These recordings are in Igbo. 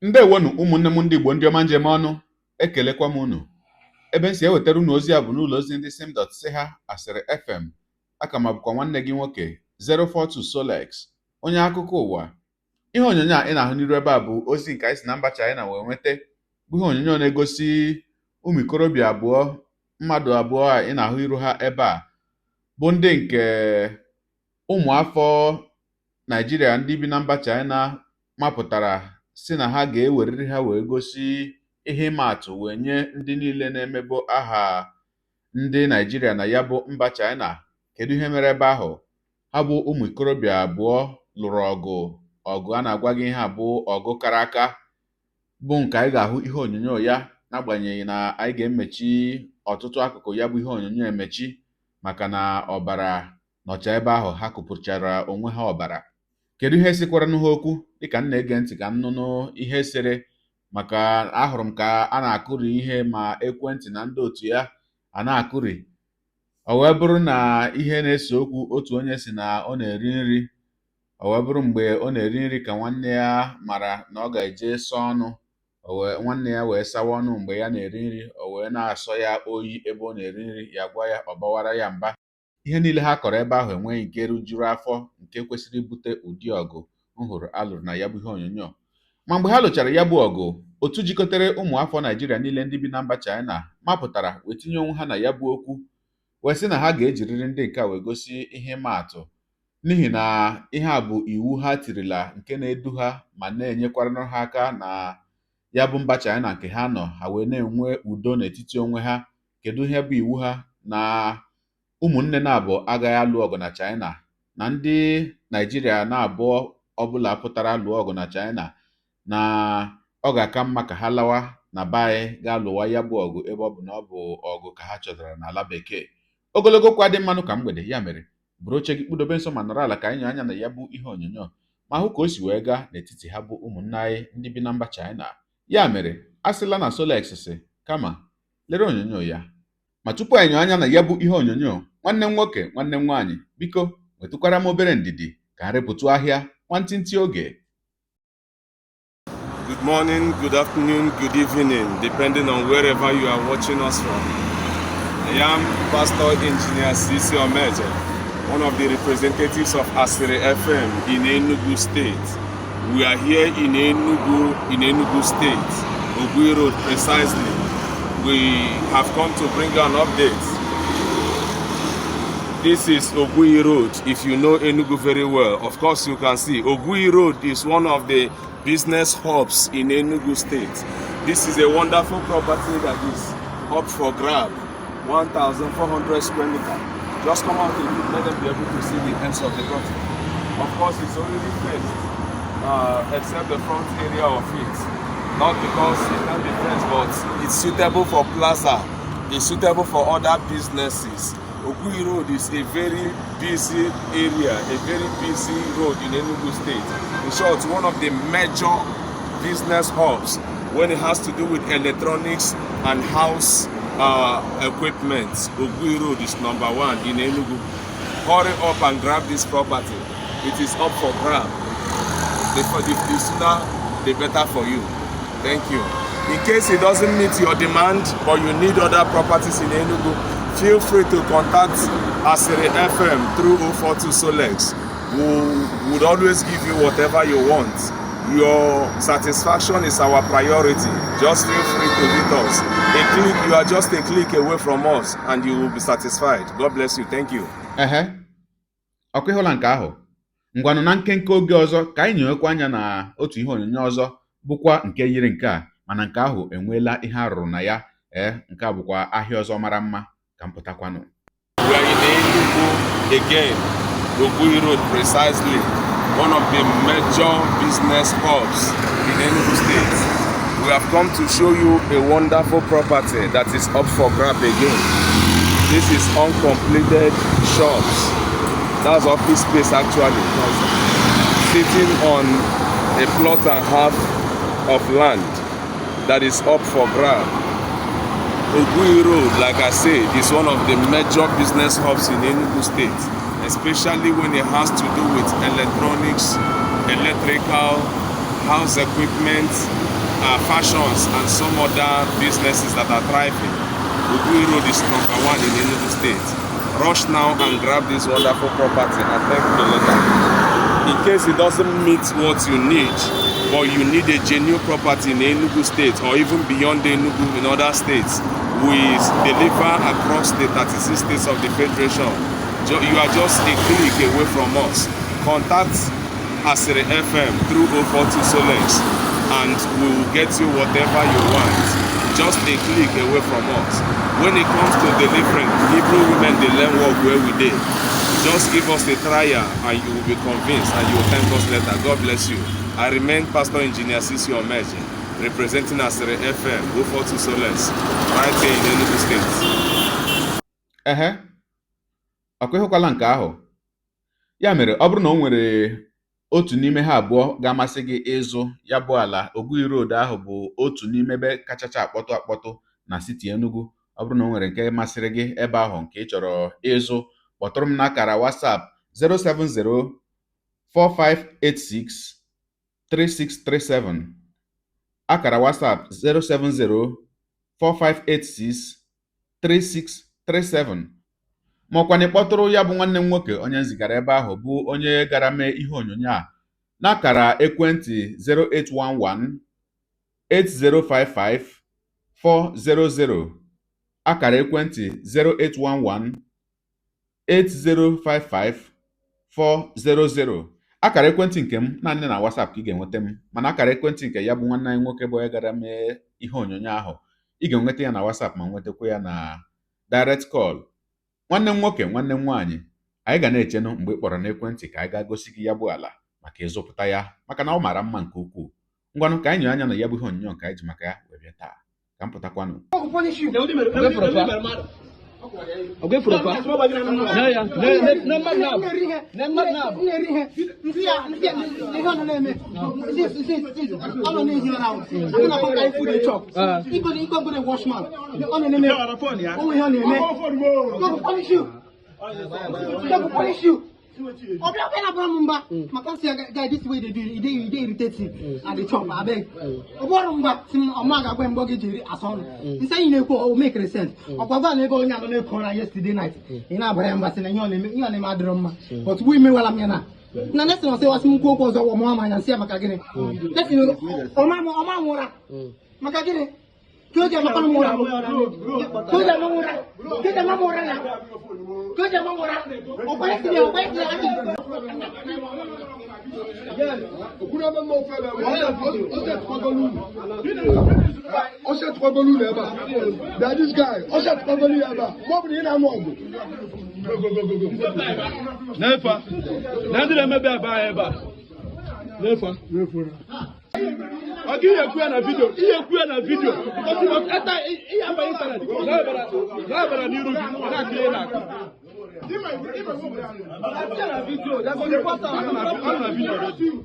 Ndewonu ụmụnne m ndị Igbo ndị ọma njem ọnụ, ekelekwa m unu. Ebe m si ewetara unu ozi a bụ n'ụlọ ozi ndị sim.si ha asịrị FM. Aka m abụkwa nwanne gị nwoke 042 Solex, onye akụkọ ụwa. Ihe onyonyo a ị na-ahụ n'iru ebe a bụ ozi nke anyị si na mba China wee nweta, bụ ihe onyonyo na-egosi ụmụ ikorobịa abụọ, mmadụ abụọ a ị na-ahụ iru ha ebe a, bụ ndị nke ụmụafọ Naijiria ndị bi na mba China mapụtara si na ha ga-eweriri ha wee gosi ihe ịma atụ wee nye ndị niile na-emebo aha ndị Naijiria na ya bụ mba China. Kedu ihe mere ebe ahụ? Ha bụ ụmụ ikorobịa abụọ lụrụ ọgụ a na-agwa gị ihe a bụ ọgụ kara aka, bụ nke anyị ga-ahụ ihe onyonyo ya, n'agbanyeghị na anyị ga-emechi ọtụtụ akụkụ ya bụ ihe onyonyo emechi maka na ọbara nọcha ebe ahụ, ha kụpụchara onwe ha ọbara. Kedu ihe sikwara n'ha okwu? Dịka m na-ege ntị ka m nụnụ ihe sere, maka ahụrụ m ka a na-akụri ihe ma ekwentị na ndị otu ya a na-akụri. O wee bụrụ na ihe na-ese okwu, otu onye si na ọ na-eri nri. O wee bụrụ mgbe ọ na-eri nri ka nwanne ya mara na ọ ga-eje sọọ ọnụ. Nwanne ya wee sawa ọnụ mgbe ya na-eri nri. O wee na-asọ ya oyi ebe ọ na-eri nri, ya gwa ya ọ gbawara ya mba. Ihe niile ha kọrọ ebe ahụ enweghị nke rujuru afọ, nke kwesịrị ibute ụdị ọgụ m hụrụ alụrụ na ya bụ ihe onyonyo. Ma mgbe ha lụchara ya bụ ọgụ, otu jikọtere ụmụafọ Naijiria niile ndị bi na mba China mapụtara wee tinye onwe ha na ya bụ okwu, wee sị na ha ga-ejiriri ndị nke a wee gosi ihe ịma atụ, n'ihi na ihe a bụ iwu ha tirila nke na-edu ha ma na-enyekwara ha aka na ya bụ mba China nke ha nọ, ha wee na-enwe udo n'etiti onwe ha. Kedu ihe bụ iwu ha? Na ụmụnne na-abụọ agaghị alụ ọgụ na China, na ndị Naijiria na-abụọ ọbụla pụtara lụọ ọgụ na China, na ọ ga-aka mma ka ha lawa na be anyị gaa lụwa ya bụ ọgụ, ebe ọ bụ na ọ bụ ọgụ ka ha chọtara n'ala bekee. Ogologo kwa dị mmanụ ka mgbede, ya mere bụrụ oche gị kpụdobe nso ma nọrọ ala ka anyị nye anya na ya bụ ihe onyonyo ma hụ ka o si wee gaa n'etiti ha bụ ụmụnne anyị ndị bi na mba China. Ya mere a sịla na Solex si kama lere onyonyo ya. Ma tupu anyị nye anya na ya bụ ihe onyonyo, nwanne m nwoke, nwanne m nwaanyị, biko wetụkwara m obere ndidi ka ha rịpụtụ ahịa nwantịntị oge. Good morning, good afternoon, good evening, depending on wherever you are watching us from. I am Pastor Engineer C.C. Omeje, one of the representatives of Asiri FM in Enugu State. We are here in Enugu State, Ogui Road precisely. We have come to bring you an update. This is Ogui Road. If you know Enugu very well, of course you can see Ogui Road is one of the business hubs in Enugu State. This is a wonderful property that is up for grab, 1,400 square meters. Just come out and let them be able to see the ends of the property. Of course, it's already fenced, except the front area of it. Not because it can be fenced, but it's suitable for plaza. It's suitable for other businesses. Ogui Road is a very busy area, a very busy road in Enugu State. In short, one of the major business hubs when it has to do with electronics and house equipment. Ogui Road is number one in Enugu. Hurry up and grab this property. It is up for grab. The sooner, the better for you. Thank you. In case it doesn't meet your demand or you need other properties in Enugu, feel free to contact Asiri FM through 042 Solex. We would always give you whatever you want. Your satisfaction is our priority. Just feel free to hit us. You are just a click away from us and you will be satisfied. God bless you. Thank you. Ọkụ ịhụla nke ahụ. Ngwanụ na nkenke oge ọzọ ka anyị nyewekwa anya na otu ihe onyonyo ọzọ bụkwa nke yiri nke a, mana nke ahụ enweela ihe arụrụ na ya. Nke a bụkwa ahịa ọzọ mara mma. We are in Enugu again, Ogui Road precisely, one of the major business hubs in Enugu State. We have come to show you a wonderful property that is up for grab again. This is uncompleted shops. That's office space actually, sitting on a plot and half of land that is up for grab. Oge Road, like I said, is one of the major business hubs in Enugu State, especially when it has to do with electronics, electrical, house equipment, fashions, and some other businesses that are thriving. Oge Road is number one in Enugu State. Rush now and grab this wonderful property and thank you later. In case it doesn't meet what you need, but you need a genuine property in Enugu State or even beyond Enugu in other states, we deliver across the 36 states of the Federation. You are just a click away from us. Contact Asere FM through 042 Solex and we will get you whatever you want. Just a click away from us. When it comes to delivering, Hebrew women, they learn work where we did. Just give us a trial and you will be convinced and you will thank us later. God bless you. I remain Pastor Engineer Sisi Omeji, representing Asere FM 042 Solex, right here in Enugu State. Ọkwa ịhụkwala nke ahụ. Ya mere, ọ bụrụ na o nwere otu n'ime ha abụọ ga-amasị gị ịzụ ya bụ ala, Oge Road ahụ bụ otu n'ime ebe kachacha akpọtụ na siti Enugu. Ọ bụrụ na o nwere nke masịrị gị ebe ahụ nke ị chọrọ ịzụ, kpọtụrụ m n'akara WhatsApp 070-4586-3637. Akara WhatsApp 070-4586-3637. Ma ọkwa na ịkpọtụrụ ya bụ nwanne m nwoke onye nzigara ebe ahụ bụ onye gara mee ihe onyonyo a n'akara ekwentị 08118055400, akara ekwentị 0818055-400. Akara ekwentị nke m naanị na WhatsApp ka ị ga-enweta m, mana akara ekwentị nke ya bụ nwanne anyị nwoke bụ onye gara mee ihe onyonyo ahụ, ị ga-enweta ya na WhatsApp ma nwetakwa ya na direct call. Nwanne m nwoke, nwanne m nwaanyị, anyị ga na-echenụ mgbe ị kpọrọ n'ekwentị ka anyị gaa gosi gị ya bụ ala maka ịzụpụta ya, maka na ọ mara mma nke ukwuu. Ngwanụ ka anyị nyere anya na ya bụ ihe onyonyo nke anyị ji maka ya wee bịa taa. Ka m pụtakwanụ. Guy, this way they do it, they irritate him and they chop. I beg. Make sense. Yesterday night. But we may well am na next time say was mko ko zo wo mo ama yan sia makagene. Let's you oma mura. Makagene. Koja makano mura. Koja mura. Koja mura na. Koja mura. O parece que o parece aqui. Oset Pagolu leba. That this guy, Oset Pagolu leba. What be na mo? Nefa. Nandire mebe aba eba. Nefa. Agi ye kuya na video. Iye kuya na video. Because you enter iye ba internet. Na bara ni rugi na clear na. Video. That's the first time I'm video.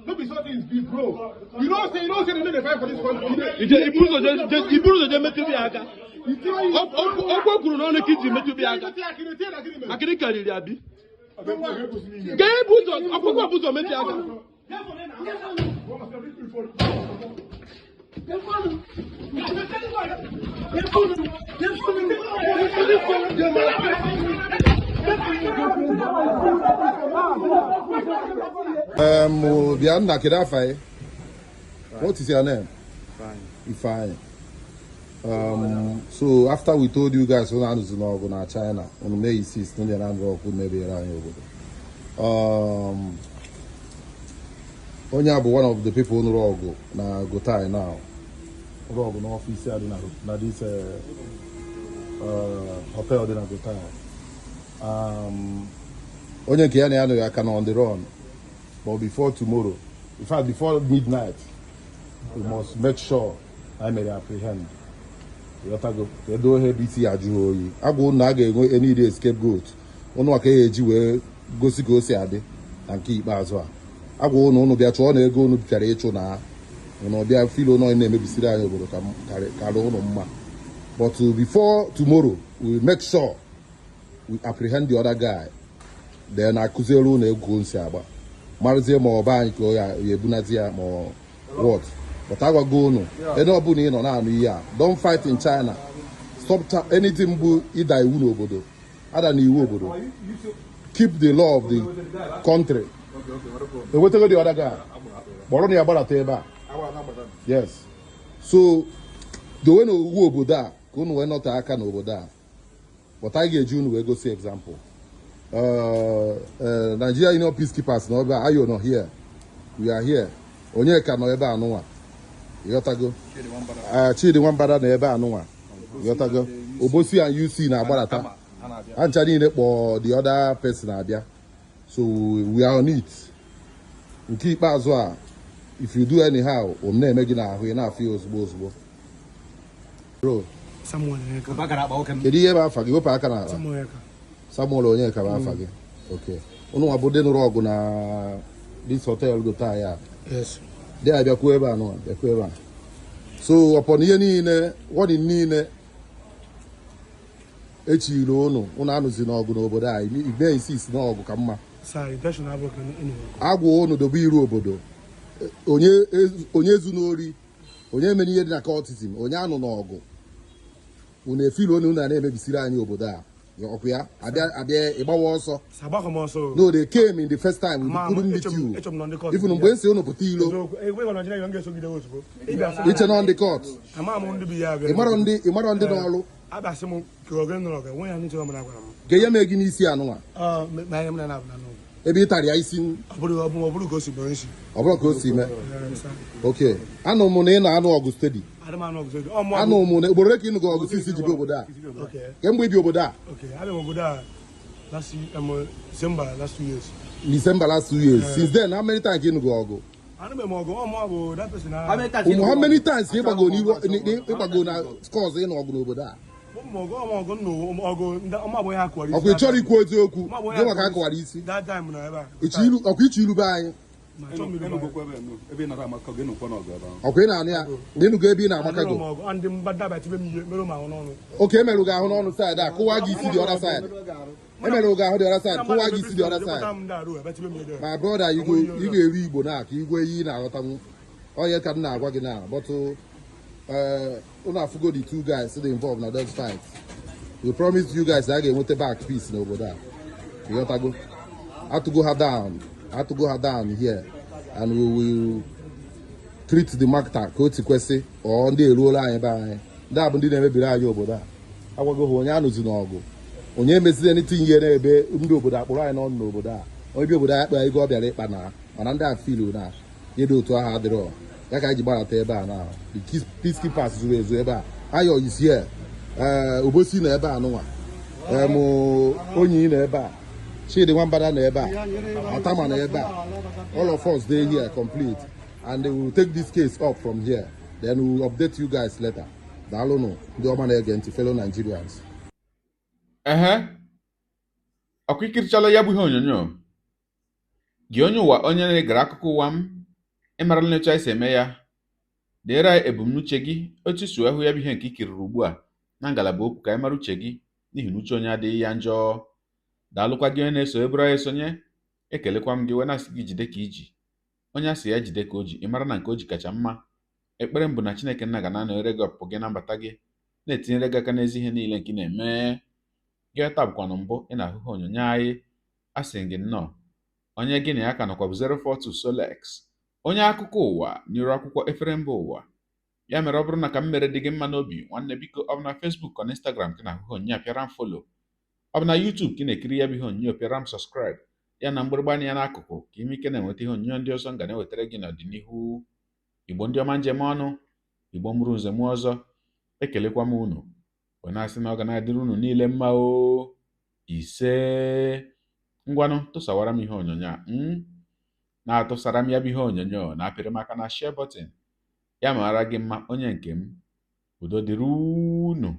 Look, it's something is big, bro. You don't say the fight for this country. He put the gem to be aga. Oko kuru na oneki metu bi aga. Akiri kari abi. Gay buzo, akoko buzo metu aga. What is your name? Fine. So after we told you guys when I was in China on May 6th, maybe one of the people in Rogo na Gotai now. Rogo no office na this hotel in Gotai. Onye Kiani I can on the run. But before tomorrow, in fact before midnight, we must make sure I may apprehend. Yotago, they don't have BC Ajuoyi. I go naga any day scapegoat. Ono aka eji wee gosi ade na nke ikpeazụ a. I go no bịa chọọ na ego unu bịara ịchụ na unu bịa feel no na-emebisiri anyị obodo ka karị unu mma. But before tomorrow, we make sure we apprehend the other guy. Then akụziere unu ego nsi agba. Marazie ma ọba anyị ka ọ ya ebunazi ya ma what. But I will go no. Any obuni no na anu don't fight in China. Stop anything bu ida iwu n'obodo. Ada na iwu obodo. Keep the law of the country. The way to go the other guy. Boro ni agbara te ebe a. Yes. So the way no iwu obodo a, ka unu wee nọta aka n'obodo a. But I ga-eji unu wee gosi example. Nigeria Union Peacekeepers no ebe a, ayo no here. We are here. Onyeka no ebe anụnwa. Yotago. Chidi Nwambara na ebe anụnwa. Yotago. Obosi and UC na agbarata. Ancha niile kpọ the other person abịa. So we are on it. Nke ikpeazụ a, if you do anyhow, na-eme gị n'ahụ ị na-afụ ozugbo. Bro. Samuel Kedu ihe bụ afa gị? Wepụ aka n'ala. Samuel Onyeka bụ afa gị. Okay. Unu nwa bụ ndị nụrụ ọgụ na this hotel go taa ya. Yes. They are bịakwuo no, bịakwuo. So upon ihe niile, what in niile echiri unu anụzi n'ọgụ n'obodo a, igbe insist n'ọgụ ka mma. Sorry, that should not work anyway. Agwụ unu dobe iru obodo. Onye ezu n'ori, onye mere ihe dị na cultism, onye anụ n'ọgụ. Unu efilo unu na-emebisiri anyị obodo a. Ọkụ ya, abịa ịgbawa ọsọ. No, they came in the first time, we couldn't meet you. Even mgbe nsị unu pụta ilo. Iche nọ ndị court. Ịmarọ ndị n'ọlụ. Ka ihe mee gị n'isi anụnwa. Ebe ị tara ya isi. Ọ bụrụ ka o si mee. Okay. Anụ m na ị na-anụ ọgụ steady. Anụ m na ugboro ole ka ị nụgo ọgụ sisi jibe obodo a. Kemgbe ibi obodo a. December last 2 years. Since then, how many times ka ị nụgo ọgụ? How many times ka ịgbago na scores ị nụ ọgụ n'obodo a? Ọkwa ị chọrọ ikwu eziokwu gị maka akọwara isi ọkwa iche ilu be anyị ọkwa ị na-anụ ya na ịnụgo ebe ị na-amakago oke emerụ gị ahụ n'ọnụ saịdị a kụwa gị isi dị ọda saịdị emerụ gị ahụ dị ọda saịdị kụwa gị isi dị ọda saịdị ma brọda ị ga-eri igbo na aka igwe iyi na-aghọtanwu onye ka m na-agwa gị na bọtụ unu afụgo the two guys dị involved na those fights. We promised you guys that I get with the back peace in over there. You got to go. I have to go her down here, and we will treat the market consequence or on the roller by that. But didn't be right over there. I will go home. I know no go. On you miss anything here, be over that. But I don't know over there. Or be over that. I go up there right now. And under feel you now. You do to a hard draw. Like I just bought a bar now. The peacekeepers is over. Ayo is here. Obosi na ebe anụnwa. Onyi na ebe a. Chidi Nwambara na ebe a. Atama na ebe a. All of us dey here complete. And they will take this case up from here. Then we will update you guys later. Daalụ nụ ndị ọma na-ege ntị fellow Nigerians. Ọkwa ikirichala ya bụ ihe onyonyo. Gị onye ụwa onye na-egere akụkọ ụwa m. Ịmarala nyocha esi eme ya. Deere anyị ebumnuche gị otu si hụ ya bụ ihe nke ikiriri ugbu a na ngalaba okwu ka anyị mara uche gị n'ihi na uche onye adịghị ya njọ. Daalụkwa gị onye na-eso eburu anyị esonye. Ekelekwa m gị wee na-asị gị jide ka iji. Onye asị ya jide ka o ji ịmara na nke o ji kacha mma. Ekpere m bụ na Chineke nna ga na-anọnyere gị ọpụpụ gị na mbata gị na-etinyere gị aka n'ezi ihe niile nke ị na-eme. Gị taa bụkwanụ mbụ ị na-ahụ onyonyo anyị. Asị gị nnọọ onye gị na ya ka nọkwa bụ 042 Solex. Onye akụkọ ụwa n'iru akwụkwọ efere mba ụwa. Ya mere ọ bụrụ na ka m mere dị gị mma n'obi nwanne biko ọ bụ na Facebook ọ na Instagram ka na-ahụ onyinye apịara m follow. Ọ bụ na YouTube ka ị na-ekiri ya bụ ihe onyinye pịara m subscribe ya na mgbịrịgba anya ya n'akụkụ ka ime ike na-enweta ihe onyinye ndị ọzọ m ga na-ewetara gị n'ọdịnihu. Igbo ndị ọma njem ọnụ, Igbo mụrụ nze mụ ọzọ, ekelekwa m unu. Ọ na-asị na ọ ga na-adịrị unu niile mma o. Ise ngwanụ tụsawara m ihe onyonyo a na-atụsara m ya bụ ihe onyonyo na-apịrị m aka na share button ya mara gị mma onye nke m. Udo dịrị unu.